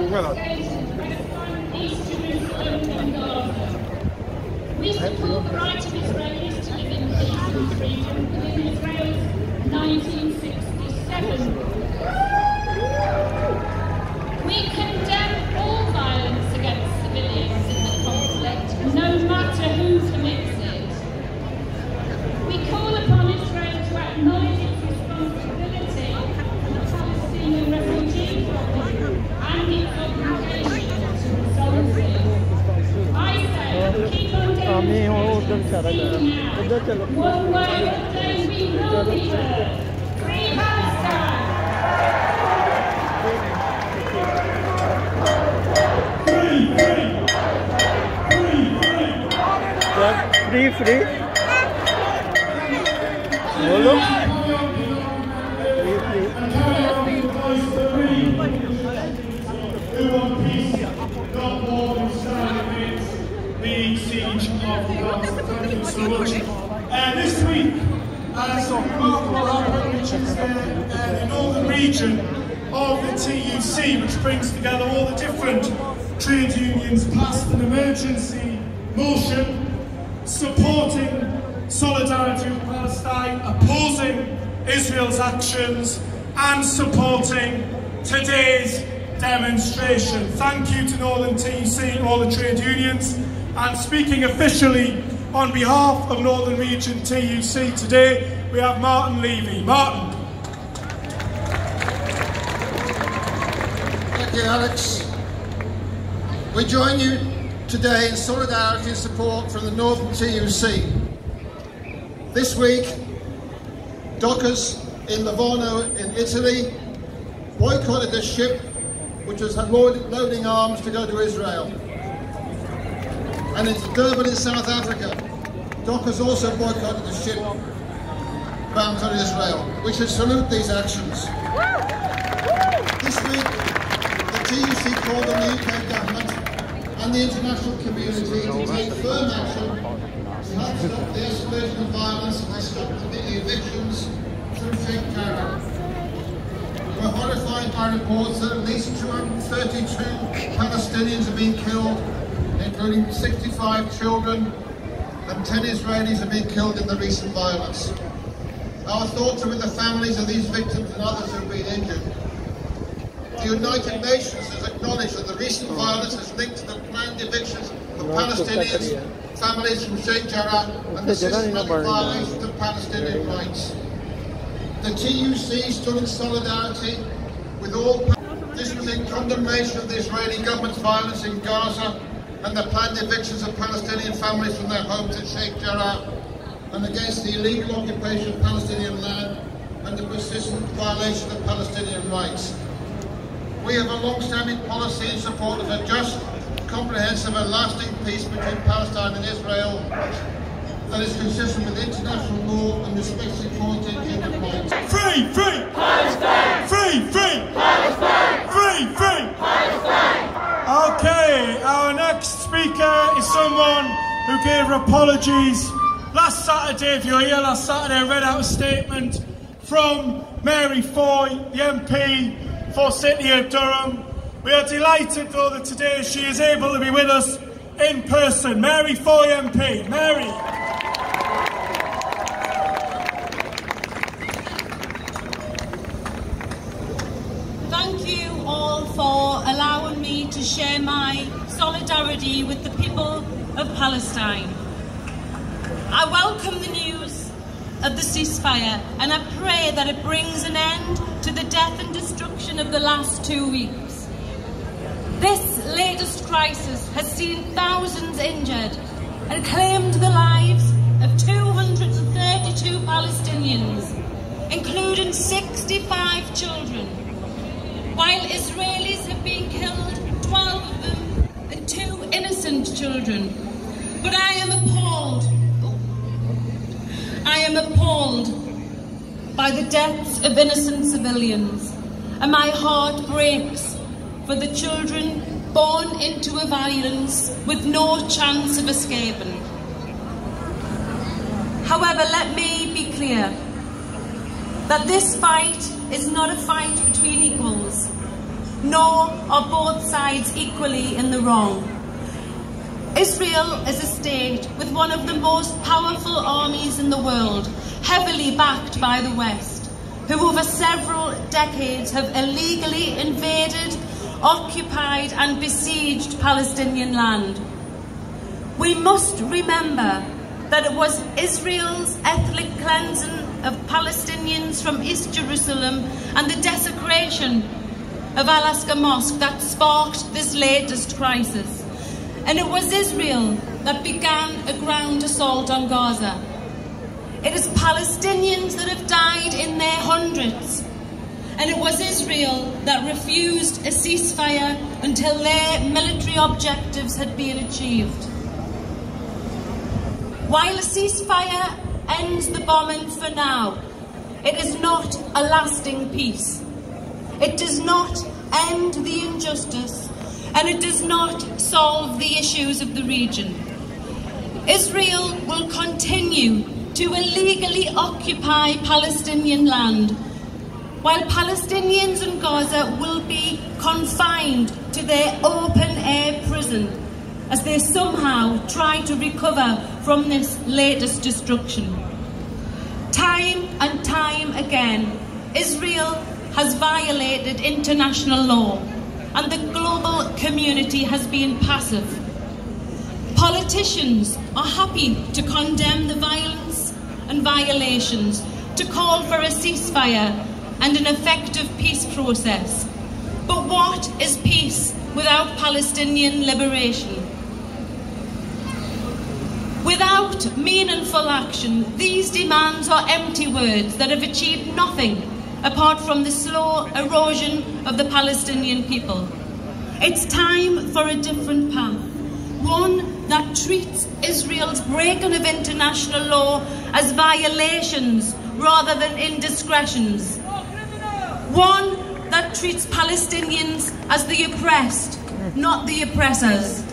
We support the right of Israelis to live in peace and freedom within Israel's 1967. We condemn all violence against civilians in the conflict, no matter who commits it. We call upon Israel to acknowledge its responsibility for the Palestinian refugee problem and its obligation to resolve it. I say, keep on demonstrating now. One word of day we will be heard. Free Palestine! Free, free. Hello? We want peace, not war and stand against the siege of Gaza. Thank you so much. This week, some remarkable happened, which is the northern region of the TUC, which brings together all the different trade unions, passed an emergency motion supporting solidarity with Palestine, opposing Israel's actions, and supporting today's demonstration. Thank you to Northern TUC, all the trade unions, and speaking officially on behalf of Northern Region TUC today, we have Martin Levy. Martin. Thank you, Alex. We join you today in solidarity and support from the Northern TUC. This week, dockers in Livorno in Italy boycotted a ship which was loading arms to go to Israel. And in Durban in South Africa, dockers also boycotted a ship bound to Israel. We should salute these actions. This week, the TUC called on the UK government and the international community to take firm action to help stop the escalation of violence and stop the evictions through Sheikh Jarrah. We're horrified by reports that at least 232 Palestinians have been killed, including 65 children, and 10 Israelis have been killed in the recent violence. Our thoughts are with the families of these victims and others who have been injured. The United Nations has acknowledged that the recent violence is linked to the planned evictions of Palestinians, families from Sheikh Jarrah, and the systematic violations of Palestinian rights. The TUC stood in solidarity with all. This was in condemnation of the Israeli government's violence in Gaza and the planned evictions of Palestinian families from their homes in Sheikh Jarrah, and against the illegal occupation of Palestinian land and the persistent violation of Palestinian rights. We have a long-standing policy in support of a just, comprehensive and lasting peace between Palestine and Israel that is consistent with international law and respects equality and human rights. Free, free! Palestine! Free, free! Palestine! Free, free! Palestine! Okay, our next speaker is someone who gave apologies last Saturday. If you're here last Saturday, I read out a statement from Mary Foy, the MP for City of Durham. We are delighted though that today she is able to be with us in person. Mary Foy MP. Mary. Thank you all for allowing me to share my solidarity with the people of Palestine. I welcome the news of the ceasefire and I pray that it brings an end to the death and destruction of the last 2 weeks. This latest crisis has seen thousands injured and claimed the lives of 232 Palestinians, including 65 children, while Israelis have been killed, 12 of them, and 2 innocent children. But I am appalled. I am appalled by the deaths of innocent civilians, and my heart breaks for the children born into a violence with no chance of escaping. However, let me be clear that this fight is not a fight between equals. nor are both sides equally in the wrong. Israel is a state with one of the most powerful armies in the world, heavily backed by the West, who over several decades have illegally invaded, occupied and besieged Palestinian land. We must remember that it was Israel's ethnic cleansing of Palestinians from East Jerusalem and the desecration of Al-Aqsa Mosque that sparked this latest crisis. And it was Israel that began a ground assault on Gaza. It is Palestinians that have died in their hundreds. And it was Israel that refused a ceasefire until their military objectives had been achieved. While a ceasefire ends the bombing for now, it is not a lasting peace. It does not end the injustice, and it does not solve the issues of the region. Israel will continue to illegally occupy Palestinian land, while Palestinians in Gaza will be confined to their open-air prison as they somehow try to recover from this latest destruction. Time and time again, Israel has violated international law, and the global community has been passive. Politicians are happy to condemn the violence and violations, to call for a ceasefire and an effective peace process. But what is peace without Palestinian liberation? Without meaningful action, these demands are empty words that have achieved nothing apart from the slow erosion of the Palestinian people. It's time for a different path, one that treats Israel's breaking of international law as violations rather than indiscretions, one that treats Palestinians as the oppressed, not the oppressors,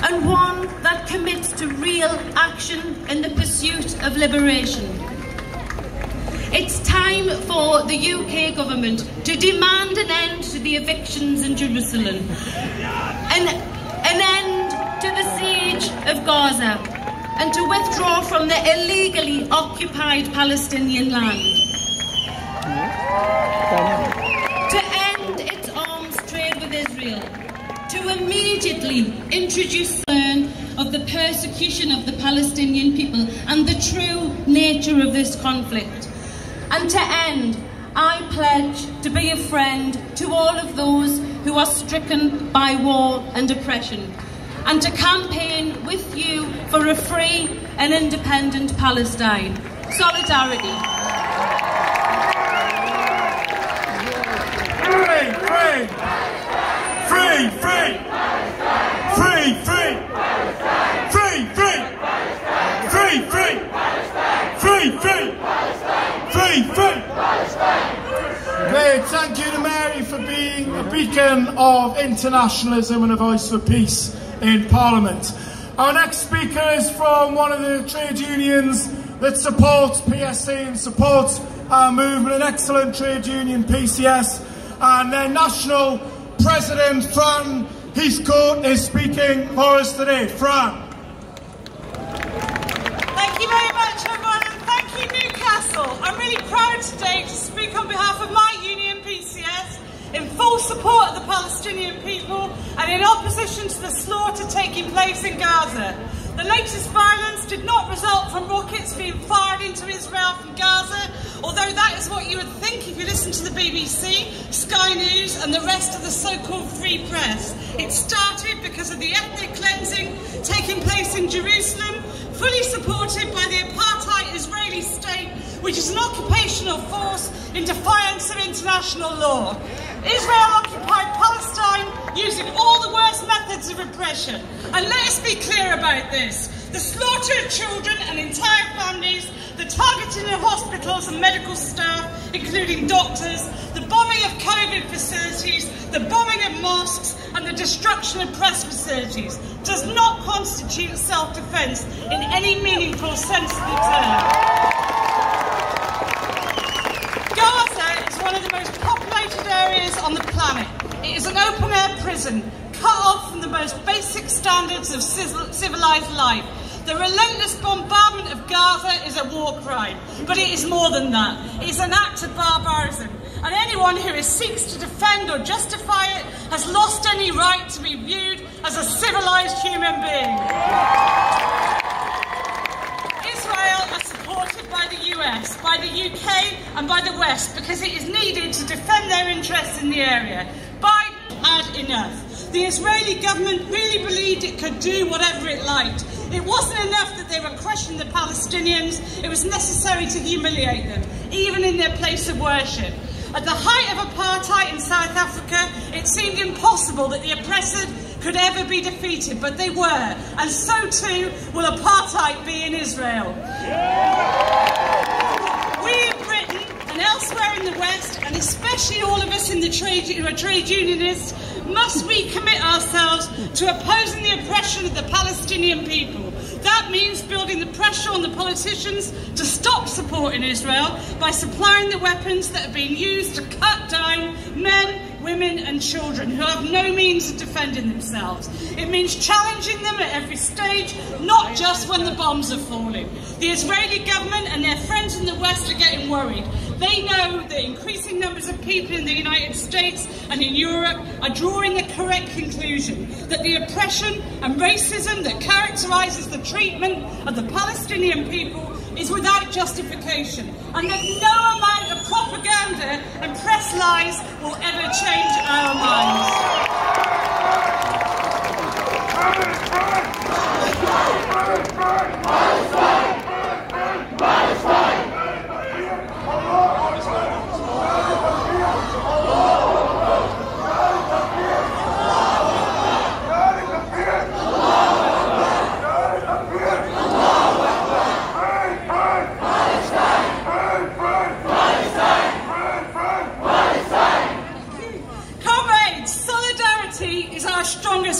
and one that commits to real action in the pursuit of liberation. It's time for the UK government to demand an end to the evictions in Jerusalem, an end to the siege of Gaza, and to withdraw from the illegally occupied Palestinian land. To end its arms trade with Israel, to immediately introduce concern of the persecution of the Palestinian people and the true nature of this conflict. And to end, I pledge to be a friend to all of those who are stricken by war and oppression, and to campaign with you for a free and independent Palestine. Solidarity. Free, free! Free, free! Free, free! Free, free! Free, free! Free, free! Free, free! Great, thank you to Mary for being a beacon of internationalism and a voice for peace in Parliament. Our next speaker is from one of the trade unions that supports PSC and supports our movement, an excellent trade union, PCS, and their national president, Fran Heathcote, is speaking for us today. Fran. Thank you very much, everyone, and thank you, Newcastle. I'm really proud today to speak on behalf of my union, PCS, in full support of the Palestinian people and in opposition to the slaughter taking place in Gaza. The latest violence did not result from rockets being fired into Israel from Gaza, although that is what you would think if you listen to the BBC, Sky News and the rest of the so-called free press. It started because of the ethnic cleansing taking place in Jerusalem, fully supported by the apartheid Israeli state, which is an occupational force in defiance of international law. Israel occupied Palestine using all the worst methods of repression. And let us be clear about this. The slaughter of children and entire families, the targeting of hospitals and medical staff, including doctors, the bombing of COVID facilities, the bombing of mosques, and the destruction of press facilities does not constitute self-defence in any meaningful sense of the term. Gaza is one of the most populated areas on the planet. It is an open-air prison, cut off from the most basic standards of civilised life. The relentless bombardment of Gaza is a war crime, but it is more than that. It is an act of barbarism, and anyone who seeks to defend or justify it has lost any right to be viewed as a civilised human being. Israel are supported by the US, by the UK and by the West because it is needed to defend their interests in the area. Biden had enough. The Israeli government really believed it could do whatever it liked. It wasn't enough that they were crushing the Palestinians, it was necessary to humiliate them, even in their place of worship. At the height of apartheid in South Africa, it seemed impossible that the oppressor could ever be defeated, but they were, and so too will apartheid be in Israel. We in Britain and elsewhere in the West, and especially all of us in the who are trade unionists, must recommit ourselves to opposing the oppression of the Palestinian people. That means building the pressure on the politicians to stop supporting Israel by supplying the weapons that are being used to cut down men, women and children who have no means of defending themselves. It means challenging them at every stage, not just when the bombs are falling. The Israeli government and their friends in the West are getting worried. They know that increasing numbers of people in the United States and in Europe are drawing the correct conclusion that the oppression and racism that characterises the treatment of the Palestinian people is without justification, and that no amount of propaganda and press lies will ever change our minds.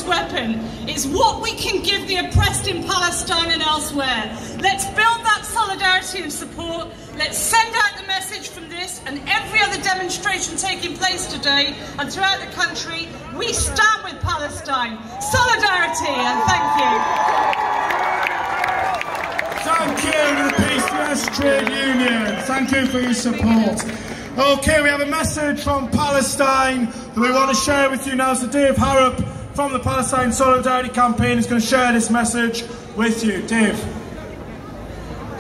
Weapon. It's what we can give the oppressed in Palestine and elsewhere. Let's build that solidarity and support. Let's send out the message from this and every other demonstration taking place today and throughout the country. We stand with Palestine. Solidarity, and thank you. Thank you to the PCS Trade Union. Thank you for your support. Okay, we have a message from Palestine that we want to share with you now. So Dave Harrop from the Palestine Solidarity Campaign is going to share this message with you. Dave.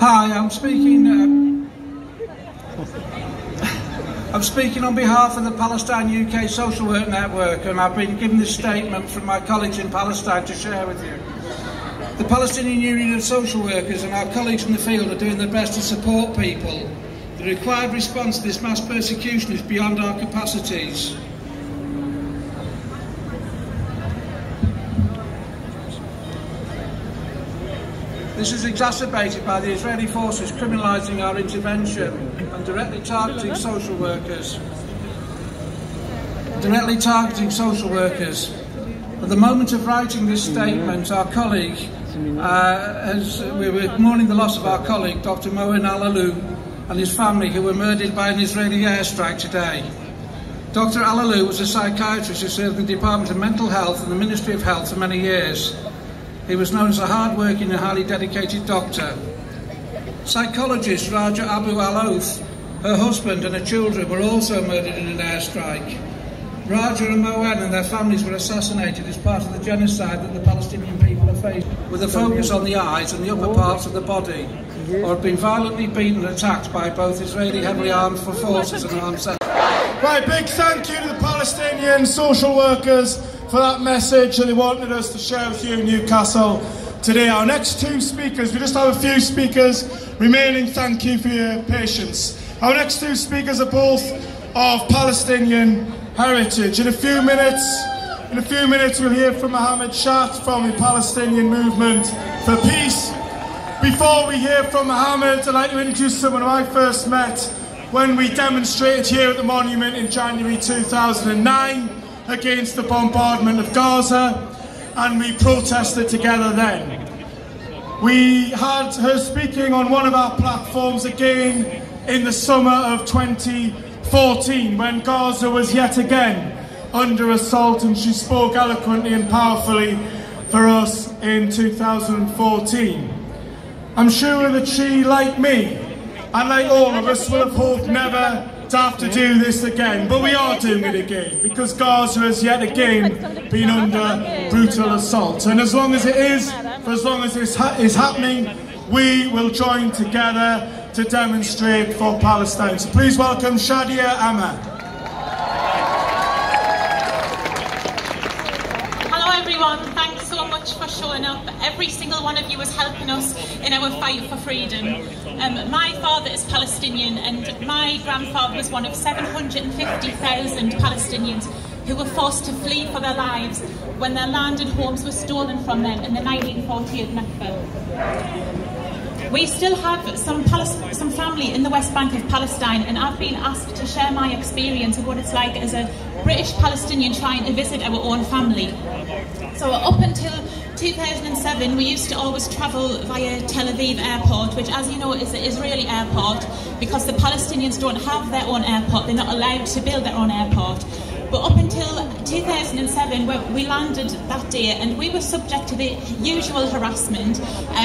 Hi, I'm speaking on behalf of the Palestine UK Social Work Network, and I've been given this statement from my colleagues in Palestine to share with you. The Palestinian Union of Social Workers and our colleagues in the field are doing their best to support people. The required response to this mass persecution is beyond our capacities. This is exacerbated by the Israeli forces criminalising our intervention and directly targeting social workers. At the moment of writing this statement, our colleague, we were mourning the loss of our colleague, Dr. Moen Alalu, and his family, who were murdered by an Israeli airstrike today. Dr. Alalu was a psychiatrist who served in the Department of Mental Health and the Ministry of Health for many years. He was known as a hard-working and highly dedicated doctor. Psychologist Raja Abu Al-Oth, her husband and her children were also murdered in an airstrike. Raja and Moen and their families were assassinated as part of the genocide that the Palestinian people are facing, with a focus on the eyes and the upper parts of the body, or have been violently beaten and attacked by both Israeli heavily armed forces and armed settlers. Right, big thank you to the Palestinian social workers for that message that they wanted us to share with you in Newcastle today. Our next two speakers, we just have a few speakers remaining. Thank you for your patience. Our next two speakers are both of Palestinian heritage. In a few minutes we'll hear from Mohammed Shat from the Palestinian Movement for Peace. Before we hear from Mohammed, I'd like to introduce someone who I first met when we demonstrated here at the monument in January 2009 against the bombardment of Gaza, and we protested together then. We had her speaking on one of our platforms again in the summer of 2014 when Gaza was yet again under assault, and she spoke eloquently and powerfully for us in 2014. I'm sure that she, like me, and like all of us, will have hoped never to have to do this again, but we are doing it again, because Gaza has yet again been under brutal assault. And as long as it is, for as long as this is happening, we will join together to demonstrate for Palestine. So please welcome Shadia Ahmed. Hello everyone, thanks so much for showing up. Every single one of you is helping us in our fight for freedom. My father is Palestinian, and my grandfather was one of 750,000 Palestinians who were forced to flee for their lives when their land and homes were stolen from them in the 1948 Nakba. We still have some family in the West Bank of Palestine, and I've been asked to share my experience of what it's like as a British Palestinian trying to visit our own family. So up until 2007, we used to always travel via Tel Aviv airport, which, as you know, is the Israeli airport, because the Palestinians don't have their own airport. They're not allowed to build their own airport. But up until 2007, we landed that day, and we were subject to the usual harassment,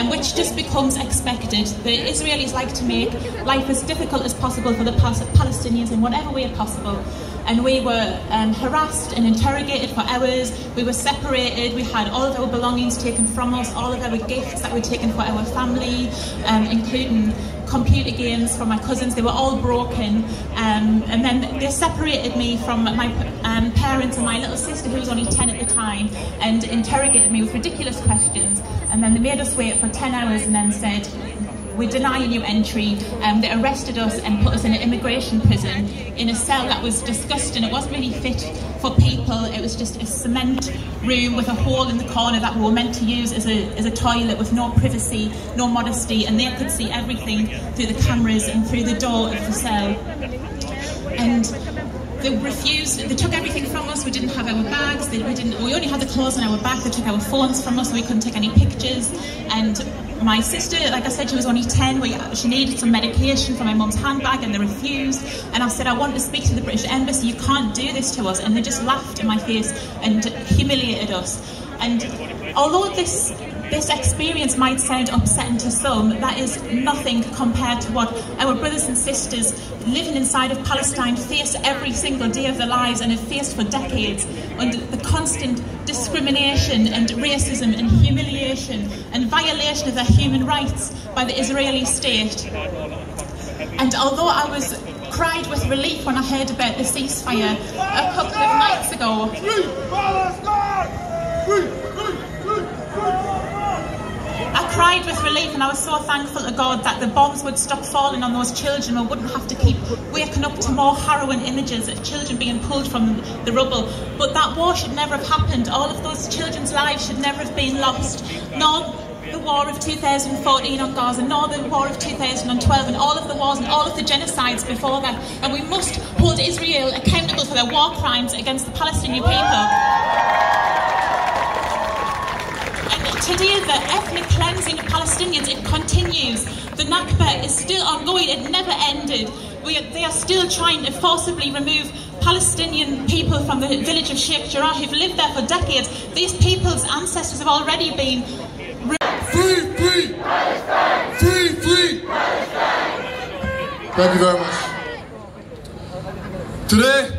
which just becomes expected. The Israelis like to make life as difficult as possible for the Palestinians in whatever way possible. And we were harassed and interrogated for hours. We were separated. We had all of our belongings taken from us, all of our gifts that were taken for our family, including computer games for my cousins. They were all broken. And then they separated me from my parents and my little sister, who was only 10 at the time, and interrogated me with ridiculous questions. And then they made us wait for 10 hours and then said, "We're denying you entry." They arrested us and put us in an immigration prison in a cell that was disgusting. It wasn't really fit for people. It was just a cement room with a hole in the corner that we were meant to use as a toilet, with no privacy, no modesty, and they could see everything through the cameras and through the door of the cell. And they refused. They took everything from us. We didn't have our bags. We only had the clothes on our back. They took our phones from us. So we couldn't take any pictures. And my sister, like I said, she was only 10. She needed some medication from my mum's handbag, and they refused. And I said, "I want to speak to the British Embassy. You can't do this to us." And they just laughed in my face and humiliated us. And although this experience might sound upsetting to some, that is nothing compared to what our brothers and sisters living inside of Palestine face every single day of their lives, and have faced for decades, under the constant discrimination and racism and humiliation and violation of their human rights by the Israeli state. And although I cried with relief when I heard about the ceasefire a couple of nights ago, I cried with relief, and I was so thankful to God that the bombs would stop falling on those children. We wouldn't have to keep waking up to more harrowing images of children being pulled from the rubble. But that war should never have happened. All of those children's lives should never have been lost. Nor the war of 2014 on Gaza, nor the war of 2012, and all of the wars and all of the genocides before that. And we must hold Israel accountable for their war crimes against the Palestinian people. Today, the ethnic cleansing of Palestinians, it continues. The Nakba is still ongoing. It never ended. They are still trying to forcibly remove Palestinian people from the village of Sheikh Jarrah, who've lived there for decades. These people's ancestors have already been... Free, free! Palestine! Free, free! Palestine! Thank you very much. Today,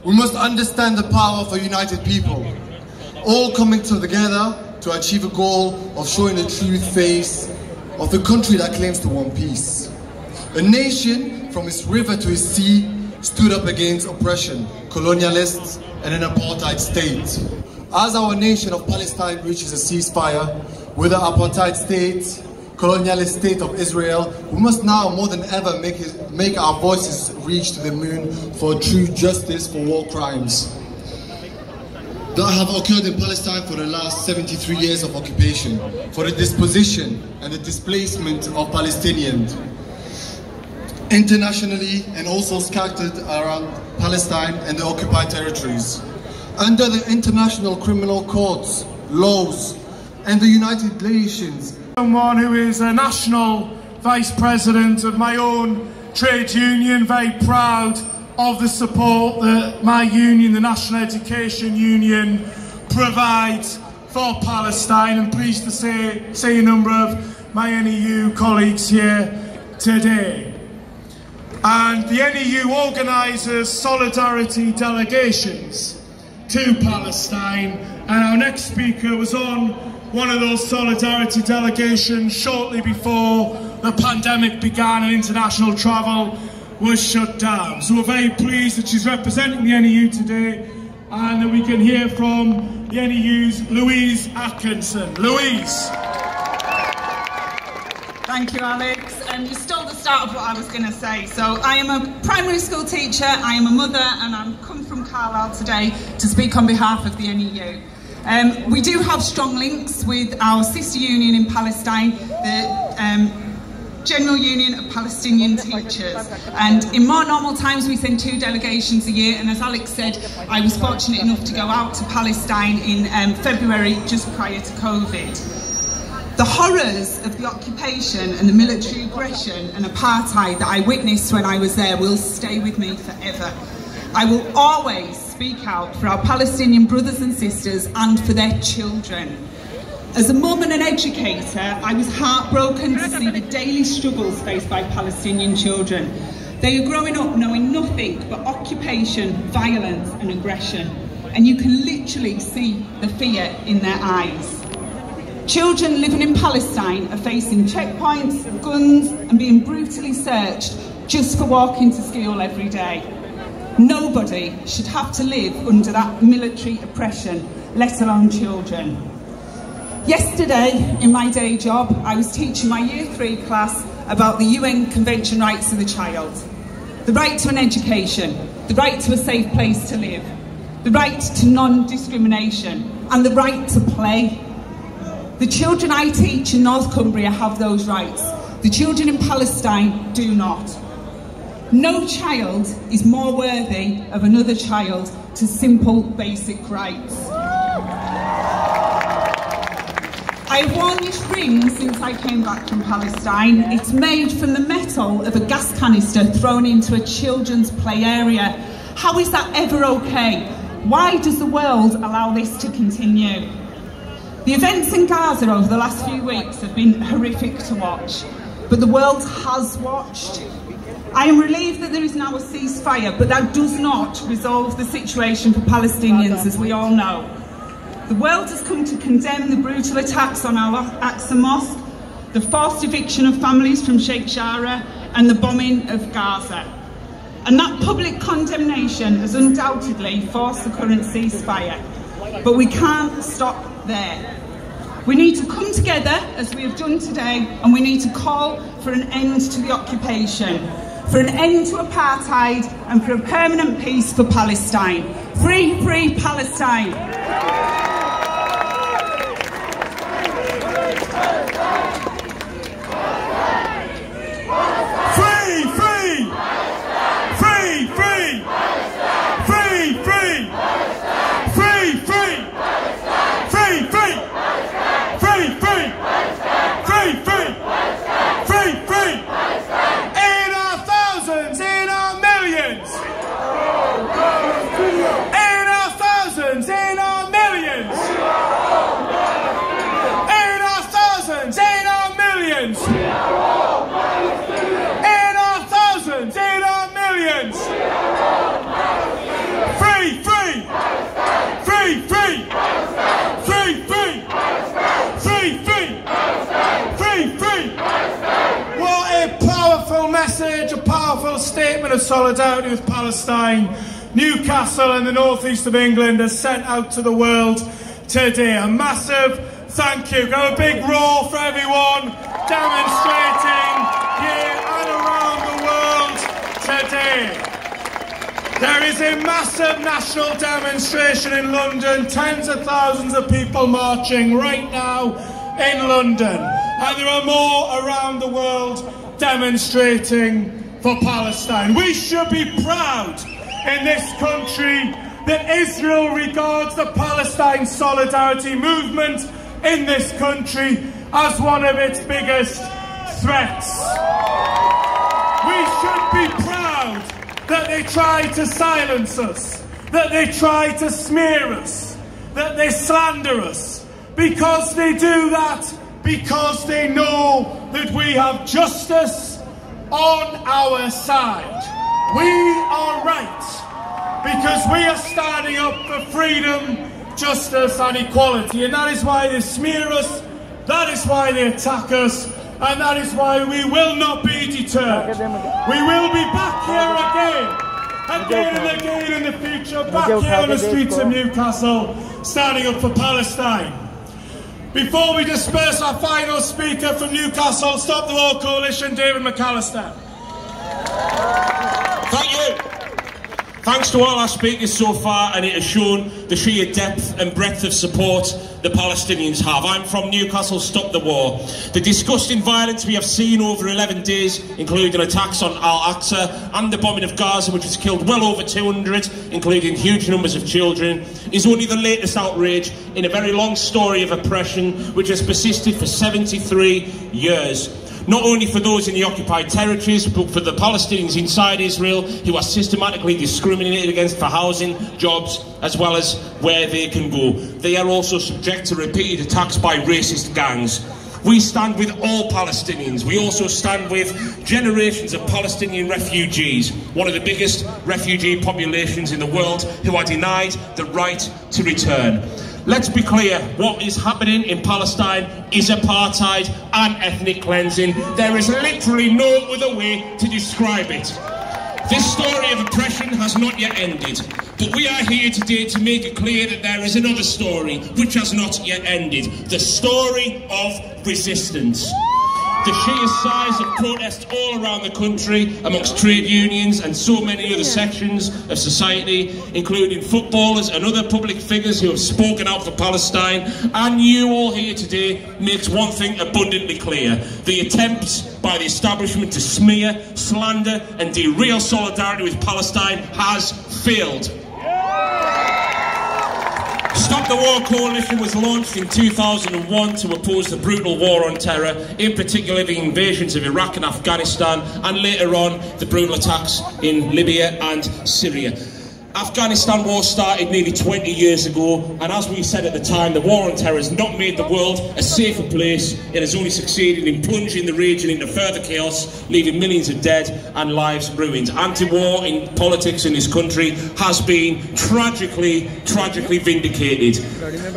we must understand the power of a united people, all coming together to achieve a goal of showing the true face of the country that claims to want peace. A nation, from its river to its sea, stood up against oppression, colonialists, and an apartheid state. As our nation of Palestine reaches a ceasefire with the apartheid state, colonialist state of Israel, we must now more than ever make our voices reach to the moon for true justice for war crimes that have occurred in Palestine for the last 73 years of occupation, for the disposition and the displacement of Palestinians internationally and also scattered around Palestine and the occupied territories. Under the international criminal courts, laws, and the United Nations. Someone who is a national vice president of my own trade union, very proud of the support that my union, the National Education Union, provides for Palestine. I'm pleased to see a number of my NEU colleagues here today. And the NEU organises solidarity delegations to Palestine, and our next speaker was on one of those solidarity delegations shortly before the pandemic began and international travel was shut down. So we're very pleased that she's representing the NEU today, and that we can hear from the NEU's Louise Atkinson. Louise. Thank you, Alex. And you stole the start of what I was going to say. So I am a primary school teacher, I am a mother, and I've come from Carlisle today to speak on behalf of the NEU. We do have strong links with our sister union in Palestine, the General Union of Palestinian Teachers, and in more normal times we send 2 delegations a year, and as Alex said, I was fortunate enough to go out to Palestine in February, just prior to COVID. The horrors of the occupation and the military aggression and apartheid that I witnessed when I was there will stay with me forever. I will always speak out for our Palestinian brothers and sisters and for their children. As a mum and an educator, I was heartbroken to see the daily struggles faced by Palestinian children. They are growing up knowing nothing but occupation, violence and aggression, and you can literally see the fear in their eyes. Children living in Palestine are facing checkpoints, guns and being brutally searched just for walking to school every day. Nobody should have to live under that military oppression, let alone children. Yesterday, in my day job, I was teaching my Year 3 class about the UN Convention Rights of the Child. The right to an education, the right to a safe place to live, the right to non-discrimination, and the right to play. The children I teach in North Cumbria have those rights. The children in Palestine do not. No child is more worthy of another child to simple basic rights. I have worn this ring since I came back from Palestine. It's made from the metal of a gas canister thrown into a children's play area. How is that ever okay? Why does the world allow this to continue? The events in Gaza over the last few weeks have been horrific to watch, but the world has watched. I am relieved that there is now a ceasefire, but that does not resolve the situation for Palestinians, as we all know. The world has come to condemn the brutal attacks on Al-Aqsa Mosque, the forced eviction of families from Sheikh Jarrah, and the bombing of Gaza. And that public condemnation has undoubtedly forced the current ceasefire. But we can't stop there. We need to come together, as we have done today, and we need to call for an end to the occupation, for an end to apartheid, and for a permanent peace for Palestine. Free, free Palestine! Message, a powerful statement of solidarity with Palestine. Newcastle and the northeast of England has sent out to the world today. A massive thank you. Go a big roar for everyone demonstrating here and around the world today. There is a massive national demonstration in London, tens of thousands of people marching right now in London, and there are more around the world demonstrating for Palestine. We should be proud in this country that Israel regards the Palestine solidarity movement in this country as one of its biggest threats. We should be proud that they try to silence us, that they try to smear us, that they slander us, because they do that because they know that we have justice on our side. We are right because we are standing up for freedom, justice and equality, and that is why they smear us, that is why they attack us, and that is why we will not be deterred. We will be back here again and again in the future, back here on the streets of Newcastle, standing up for Palestine. Before we disperse, our final speaker from Newcastle, Stop the War Coalition, David McAllister. Thank you. Thanks to all our speakers so far, and it has shown the sheer depth and breadth of support the Palestinians have. I'm from Newcastle, Stop the War. The disgusting violence we have seen over 11 days, including attacks on Al-Aqsa and the bombing of Gaza, which has killed well over 200, including huge numbers of children, is only the latest outrage in a very long story of oppression which has persisted for 73 years. Not only for those in the occupied territories, but for the Palestinians inside Israel who are systematically discriminated against for housing, jobs, as well as where they can go. They are also subject to repeated attacks by racist gangs. We stand with all Palestinians. We also stand with generations of Palestinian refugees, one of the biggest refugee populations in the world, who are denied the right to return. Let's be clear, what is happening in Palestine is apartheid and ethnic cleansing. There is literally no other way to describe it. This story of oppression has not yet ended, but we are here today to make it clear that there is another story which has not yet ended, the story of resistance. The sheer size of protests all around the country amongst trade unions and so many other sections of society, including footballers and other public figures who have spoken out for Palestine, and you all here today, makes one thing abundantly clear. The attempts by the establishment to smear, slander and derail solidarity with Palestine has failed. Stop the War Coalition was launched in 2001 to oppose the brutal war on terror, in particular the invasions of Iraq and Afghanistan, and later on the brutal attacks in Libya and Syria. Afghanistan war started nearly 20 years ago, and as we said at the time, the war on terror has not made the world a safer place. It has only succeeded in plunging the region into further chaos, leaving millions of dead and lives ruined. Anti-war in politics in this country has been tragically vindicated.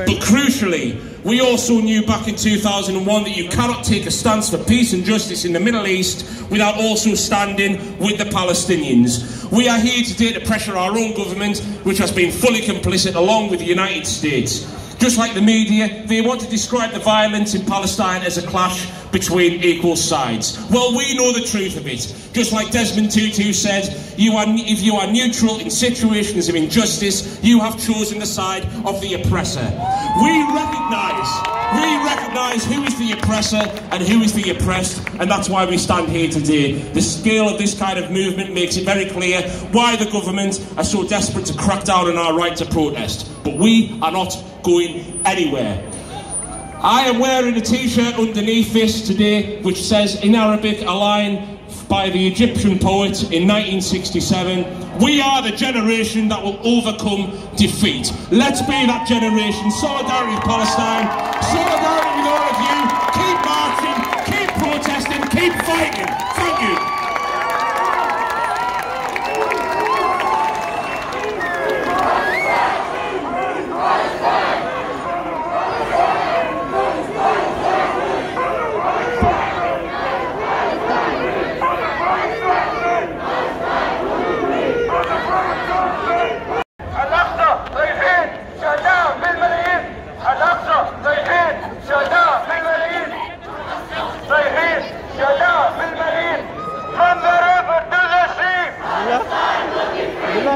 But crucially, we also knew back in 2001 that you cannot take a stance for peace and justice in the Middle East without also standing with the Palestinians. We are here today to pressure our own government, which has been fully complicit along with the United States. Just like the media, they want to describe the violence in Palestine as a clash between equal sides. Well, we know the truth of it. Just like Desmond Tutu said, if you are neutral in situations of injustice, you have chosen the side of the oppressor. We recognise who is the oppressor and who is the oppressed, and that's why we stand here today. The scale of this kind of movement makes it very clear why the government are so desperate to crack down on our right to protest. But we are not going anywhere. I am wearing a t-shirt underneath this today which says in Arabic a line by the Egyptian poet in 1967, "We are the generation that will overcome defeat." Let's be that generation. Solidarity with Palestine, solidarity with all of you. Keep marching, keep protesting, keep fighting. Thank you.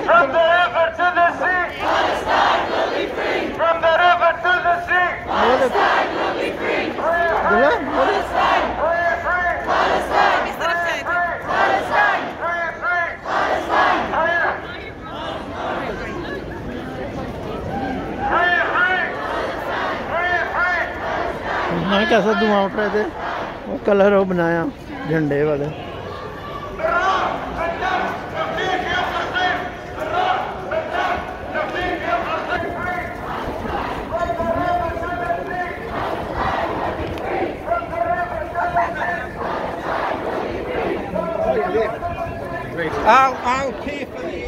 From the river to the sea, Palestine will be free. From the river to the sea, Palestine will be free. Palestine, free, free. Palestine, free, free. Palestine, free, free. Palestine, free, free. मैं कैसा धुआं उठ रहे थे वो colour वो बनाया झंडे वाले I'll pay for the